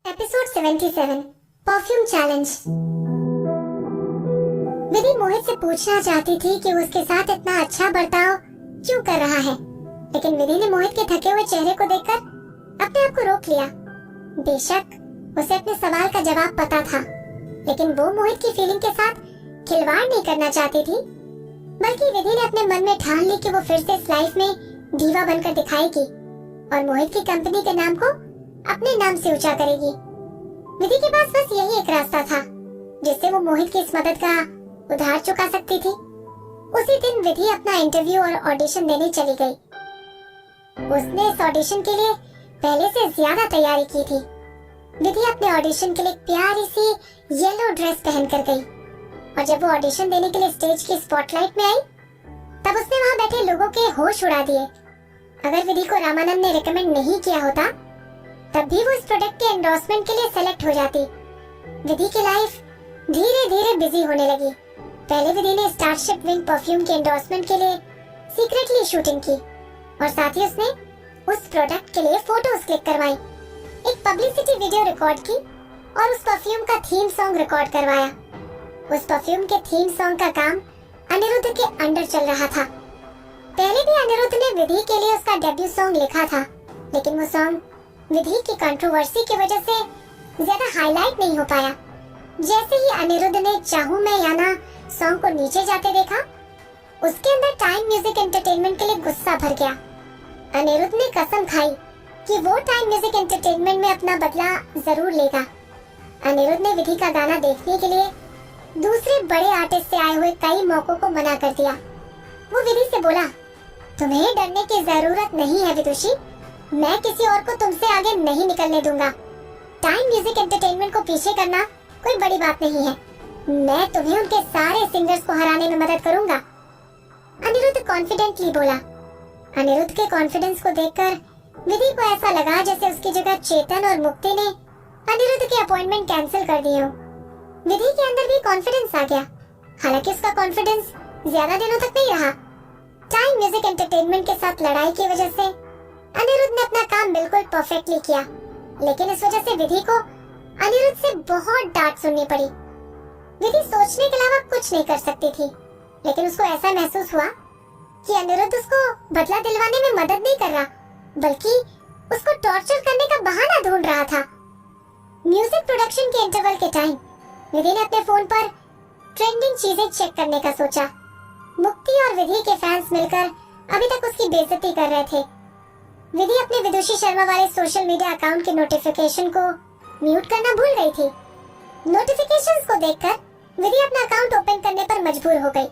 Episode 77 perfume challenge. Vidhi Mohit से पूछना चाहती थी कि उसके साथ इतना अच्छा बर्ताव क्यों कर रहा है, लेकिन विधि ने मोहित के थके हुए चेहरे को देखकर अपने आप को रोक लिया। बेशक उसे अपने सवाल का जवाब पता था, लेकिन वो मोहित की फीलिंग के साथ खिलवाड़ नहीं करना चाहती थी, बल्कि विधि ने अपने मन में ठान ली कि वो फिर से इस लाइफ में दीवा बनकर दिखाएगी और मोहित की कंपनी के नाम को अपने नाम से ऊंचा करेगी। विधि के पास बस यही एक रास्ता था जिससे वो मोहित की इस मदद का उधार चुका सकती थी। उसी दिन विधि अपना इंटरव्यू और ऑडिशन देने चली गई। उसने इस ऑडिशन के लिए पहले से ज्यादा तैयारी की थी। विधि अपने ऑडिशन के लिए एक प्यारी सी येलो ड्रेस पहनकर गई और जब वो ऑडिशन देने के लिए स्टेज की स्पॉटलाइट में आई, तब उसने वहां बैठे लोगों के होश उड़ा दिए। अगर विधि को रामानंद ने रिकमेंड नहीं किया होता, तब भी वो इस प्रोडक्ट के एंडोर्समेंट के लिए सेलेक्ट हो जाती। विधि की लाइफ धीरे धीरे बिजी होने लगी। पहले विधि ने स्टारशिप विंग परफ्यूम के एंडोर्समेंट के लिए सीक्रेटली शूटिंग की और साथ ही उसने उस प्रोडक्ट के लिए फोटोज क्लिक करवाई, एक पब्लिसिटी वीडियो रिकॉर्ड की और उस परफ्यूम का थीम सॉन्ग रिकॉर्ड करवाया। उस परफ्यूम के थीम सॉन्ग का काम अनिरुद्ध के अंडर चल रहा था। पहले भी अनिरुद्ध ने विधि के लिए उसका डेब्यू सॉन्ग लिखा था, लेकिन वो सॉन्ग विधि की कंट्रोवर्सी की वजह से ज्यादा हाईलाइट नहीं हो पाया। जैसे ही अनिरुद्ध ने चाहूं मैं या ना सॉन्ग को नीचे जाते देखा, उसके अंदर टाइम म्यूजिक एंटरटेनमेंट के लिए गुस्सा भर गया। अनिरुद्ध ने कसम खाई कि वो टाइम म्यूजिक एंटरटेनमेंट में अपना बदला जरूर लेगा। अनिरुद्ध ने विधि का गाना देखने के लिए दूसरे बड़े आर्टिस्ट से आए हुए कई मौकों को मना कर दिया। वो विधि से बोला, तुम्हें डरने की जरूरत नहीं है विदुषी, मैं किसी और को तुमसे आगे नहीं निकलने दूंगा। टाइम म्यूजिक एंटरटेनमेंट को पीछे करना कोई बड़ी बात नहीं है, मैं तुम्हें उनके सारे सिंगर्स को हराने में मदद करूंगा। अनिरुद्ध कॉन्फिडेंटली बोला। अनिरुद्ध के कॉन्फिडेंस को देखकर विधि को ऐसा लगा जैसे उसकी जगह चेतन और मुक्ति ने अनिरुद्ध के अपॉइंटमेंट कैंसिल कर दिए हो। विधि के अंदर भी कॉन्फिडेंस आ गया, हालांकि उसका कॉन्फिडेंस ज्यादा दिनों तक नहीं रहा। टाइम म्यूजिक एंटरटेनमेंट के साथ लड़ाई की वजह से अनिरुद्ध ने अपना काम बिल्कुल परफेक्टली किया, लेकिन इस वजह से विधि को अनिरुद्ध से बहुत डांट सुननी पड़ी। विधि सोचने के अलावा कुछ नहीं कर सकती थी, लेकिन उसको ऐसा महसूस हुआ कि अनिरुद्ध उसको बदला दिलवाने में मदद नहीं कर रहा, बल्कि उसको टॉर्चर करने का बहाना ढूंढ रहा था। म्यूजिक प्रोडक्शन के इंटरवल के टाइम विधि ने अपने फोन पर ट्रेंडिंग चीजें चेक करने का सोचा। मुक्ति और विधि के फैंस मिलकर अभी तक उसकी बेइज्जती कर रहे थे। विधि अपने विदुषी शर्मा वाले सोशल मीडिया अकाउंट के नोटिफिकेशन को म्यूट करना भूल गई थी। नोटिफिकेशंस को देखकर विधि अपना अकाउंट ओपन करने पर मजबूर हो गई।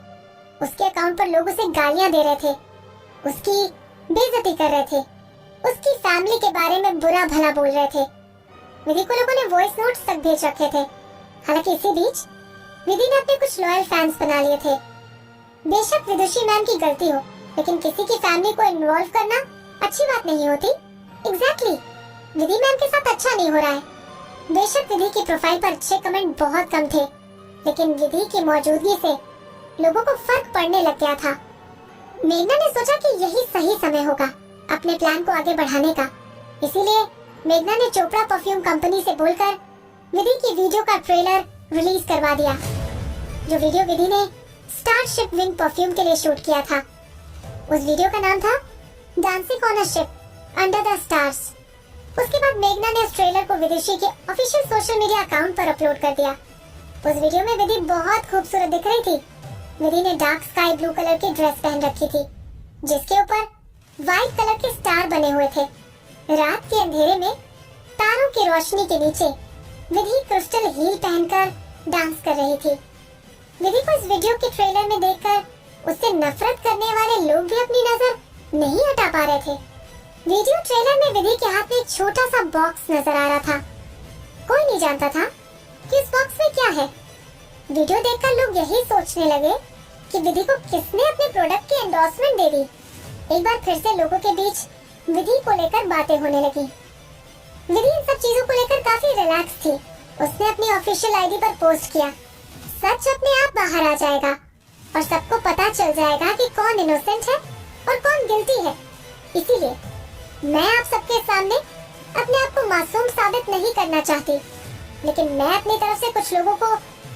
उसके अकाउंट पर लोग उसे गालियां दे रहे थे, उसकी बेइज्जती कर रहे थे, उसकी फैमिली के बारे में बुरा भला बोल रहे थे। विधि को लोगों ने वॉइस नोट्स तक भेज रखे थे। हालांकि इसी बीच विधि ने अपने कुछ लॉयल फैंस बना लिए थे। बेशक विदुषी मैम की गलती हो, लेकिन किसी की फैमिली को इन्वॉल्व करना अच्छी बात नहीं होती। एग्जैक्टली, विधि मैम के साथ अच्छा नहीं हो रहा है। बेशक विधि की प्रोफाइल पर अच्छे कमेंट बहुत कम थे, लेकिन विधि की मौजूदगी से लोगों को फर्क पड़ने लग गया था। मेघना ने सोचा कि यही सही समय होगा अपने प्लान को आगे बढ़ाने का। इसीलिए मेघना ने चोपड़ा परफ्यूम कंपनी से बोलकर विधि की वीडियो का ट्रेलर रिलीज करवा दिया। जो वीडियो विधि ने स्टारशिप विंग परफ्यूम के लिए शूट किया था, उस वीडियो का नाम था dancing on a ship under the stars. उसके बाद मेघना ने उस ट्रेलर को विदुषी के ऑफिशियल सोशल मीडिया अकाउंट पर अपलोड कर दिया। उस वीडियो में विधि बहुत खूबसूरत दिख रही थी। विधि ने डार्क स्काई ब्लू कलर की ड्रेस पहन रखी थी, जिसके ऊपर व्हाइट कलर के स्टार बने हुए थे। रात के अंधेरे में तारों की रोशनी के नीचे विधि क्रिस्टल हील पहनकर डांस कर रही थी। विधि को इस वीडियो के ट्रेलर में देखकर उससे नफरत करने वाले लोग भी अपनी नजर नहीं हटा पा रहे थे। वीडियो ट्रेलर में विधि के हाथ में एक छोटा सा बॉक्स नजर आ रहा था। कोई नहीं जानता था कि इस बॉक्स में क्या है। वीडियो देखकर लोग यही सोचने लगे कि विधि को किसने अपने प्रोडक्ट की एंडोर्समेंट दे दी। एक बार फिर से लोगों के बीच विधि को लेकर बातें होने लगी। विधि इन सब चीजों को लेकर काफी रिलैक्स थी। उसने अपनी ऑफिशियल आईडी पर पोस्ट किया, सच अपने आप बाहर आ जाएगा और सबको पता चल जाएगा कि कौन इनोसेंट है और कौन गिल्टी है। इसीलिए मैं आप सबके सामने अपने आप को मासूम साबित नहीं करना चाहती, लेकिन मैं अपनी तरफ से कुछ लोगों को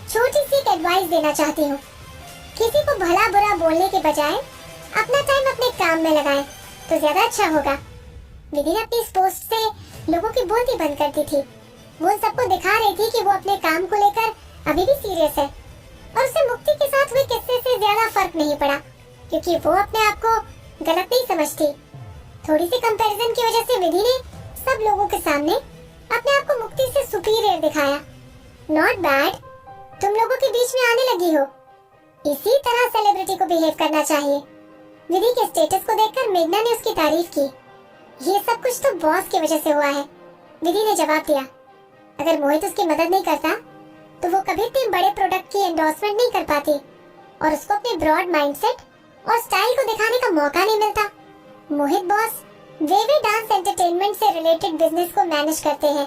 छोटी सी एडवाइस देना चाहती हूँ। किसी को भला बुरा बोलने के बजाय अपना टाइम अपने काम में लगाएं तो ज्यादा अच्छा होगा। विधि ने अपनी इस पोस्ट से लोगों की बोलती बंद कर दी थी। वो सबको दिखा रही थी कि वो अपने काम को लेकर अभी भी सीरियस है और उसे मुक्ति के साथ हुए किस्से से ज्यादा फर्क नहीं पड़ा, क्योंकि वो अपने आप को गलत नहीं समझती। थोड़ी सी कंपैरिजन की वजह से विधि ने सब लोगों के सामने अपने आप को मुक्ति से सुपीरियर दिखाया। नॉट बैड, तुम लोगों के बीच में आने लगी हो। इसी तरह सेलिब्रिटी को बिहेव करना चाहिए। विधि के स्टेटस को देखकर मेघना ने उसकी तारीफ की। ये सब कुछ तो बॉस की वजह से हुआ है, विधि ने जवाब दिया। अगर मोहित उसकी मदद नहीं करता तो वो कभी इतने बड़े प्रोडक्ट की एंडोर्समेंट नहीं कर पाती और उसको अपने ब्रॉड माइंडसेट और स्टाइल को दिखाने का मौका नहीं मिलता। मोहित बॉस वेवे डांस एंटरटेनमेंट से रिलेटेड बिजनेस को मैनेज करते हैं।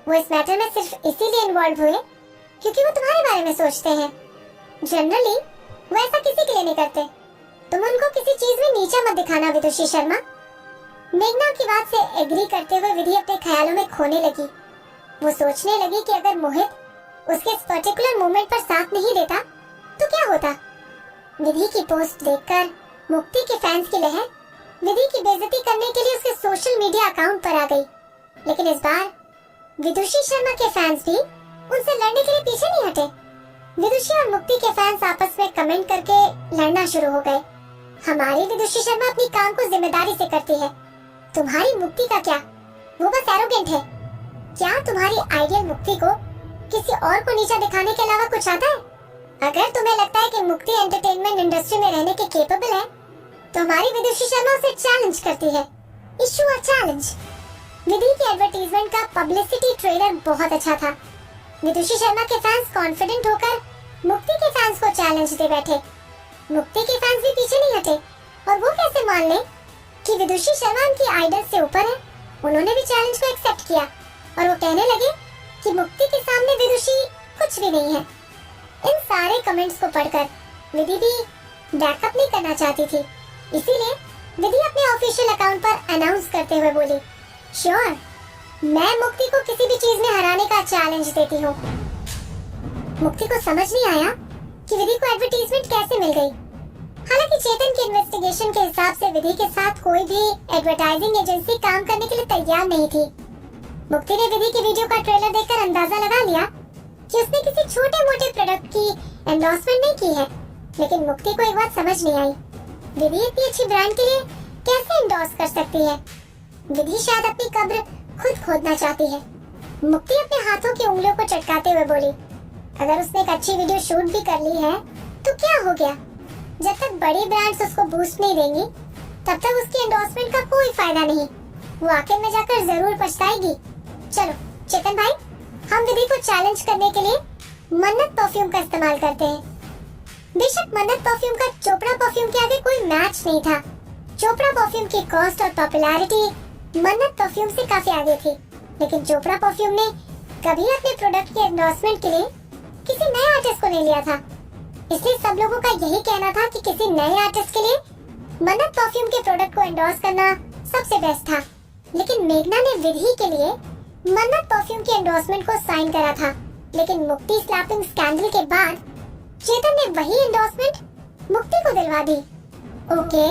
वो इस मैटर में सिर्फ इसीलिए इन्वॉल्व हुए क्योंकि वो तुम्हारे बारे में सोचते हैं। जनरली वो ऐसा किसी के लिए नहीं करते। तुम उनको किसी चीज में नीचा मत दिखाना विदुषी शर्मा। मेघना की बात से एग्री करते हुए विधि अपने ख्यालों में खोने लगी। वो सोचने लगी कि अगर मोहित उसके इस पर्टिकुलर मोमेंट पर साथ नहीं देता तो क्या होता। विधि की पोस्ट देखकर मुक्ति के फैंस की लहर विधि की बेइज्जती करने के लिए उसके सोशल मीडिया अकाउंट पर आ गई। लेकिन इस बार विदुषी शर्मा के फैंस भी उनसे लड़ने के लिए पीछे नहीं हटे। विदुषी और मुक्ति के फैंस आपस में कमेंट करके लड़ना शुरू हो गए। हमारी विदुषी शर्मा अपनी काम को जिम्मेदारी से करती है, तुम्हारी मुक्ति का क्या? वो बस एरोगेंट है। क्या तुम्हारी आइडियल मुक्ति को किसी और को नीचा दिखाने के अलावा कुछ आता है? अगर तुम्हें लगता है कि मुक्ति एंटरटेनमेंट इंडस्ट्री में रहने के केपेबल है तो हमारी विदुषी शर्मा उसे चैलेंज करती है। Issue a challenge. विधि की एडवर्टाइजमेंट का पब्लिसिटी ट्रेलर बहुत अच्छा था। विदुषी शर्मा के फैंस कॉन्फिडेंट होकर मुक्ति के फैंस को चैलेंज दे बैठे। मुक्ति के फैंस भी पीछे नहीं हटे और वो कैसे मान ले कि विदुषी शर्मा उनकी आइडल से ऊपर है। उन्होंने भी चैलेंज को एक्सेप्ट किया और वो कहने लगे कि मुक्ति के सामने विदुषी कुछ भी नहीं है। इन सारे कमेंट्स को पढ़कर विधि भी बैकअप नहीं करना चाहती थी, इसीलिए विधि अपने ऑफिशियल अकाउंट पर अनाउंस करते हुए बोली, श्योर, मैं मुक्ति को किसी भी चीज में हराने का चैलेंज देती हूँ। मुक्ति को समझ नहीं आया कि विधि को एडवर्टाइजमेंट कैसे मिल गई। हालांकि चेतन की इन्वेस्टिगेशन के हिसाब से विधि के साथ कोई भी एडवर्टाइजिंग एजेंसी काम करने के लिए तैयार नहीं थी। मुक्ति ने विधि की वीडियो का ट्रेलर देखकर अंदाजा लगा लिया कि उसने किसी छोटे मोटे प्रोडक्ट की एंडोर्समेंट नहीं की है, लेकिन मुक्ति को एक बात समझ नहीं आई, विधि इतनी अच्छी ब्रांड के लिए कैसे एंडोर्स कर सकती है। विधि शायद अपनी कब्र खुद खोदना चाहती है। मुक्ति अपने हाथों की उंगलियों को चटकाते हुए बोली, अगर उसने एक अच्छी वीडियो शूट भी कर ली है तो क्या हो गया? जब तक बड़ी ब्रांड्स उसको बूस्ट नहीं देंगी तब तक उसकी एंडोर्समेंट का कोई फायदा नहीं। वो आखिर में जाकर जरूर पछताएगी। चलो चेतन भाई, हम विधि को चैलेंज करने के लिए मन्नत परफ्यूम का इस्तेमाल करते हैं। बेशक मन्नत परफ्यूम का चोपड़ा परफ्यूम के आगे कोई मैच नहीं था। चोपड़ा परफ्यूम की कॉस्ट और पॉपुलैरिटी मन्नत परफ्यूम से काफी आगे थी, लेकिन चोपड़ा परफ्यूम ने कभी अपने प्रोडक्ट के एंडोर्समेंट के लिए किसी नए आर्टिस्ट को नहीं लिया था। इसलिए सब लोगों का यही कहना था कि किसी नए आर्टिस्ट के लिए मन्नत परफ्यूम के प्रोडक्ट को एंडोर्स करना सबसे बेस्ट था। लेकिन मेघना ने विधि के लिए मन्नत परफ्यूम की एंडोर्समेंट को साइन करा था, लेकिन मुक्ति स्लैपिंग स्कैंडल के बाद चेतन ने वही एंडोर्समेंट मुक्ति को दिलवा दी। ओके,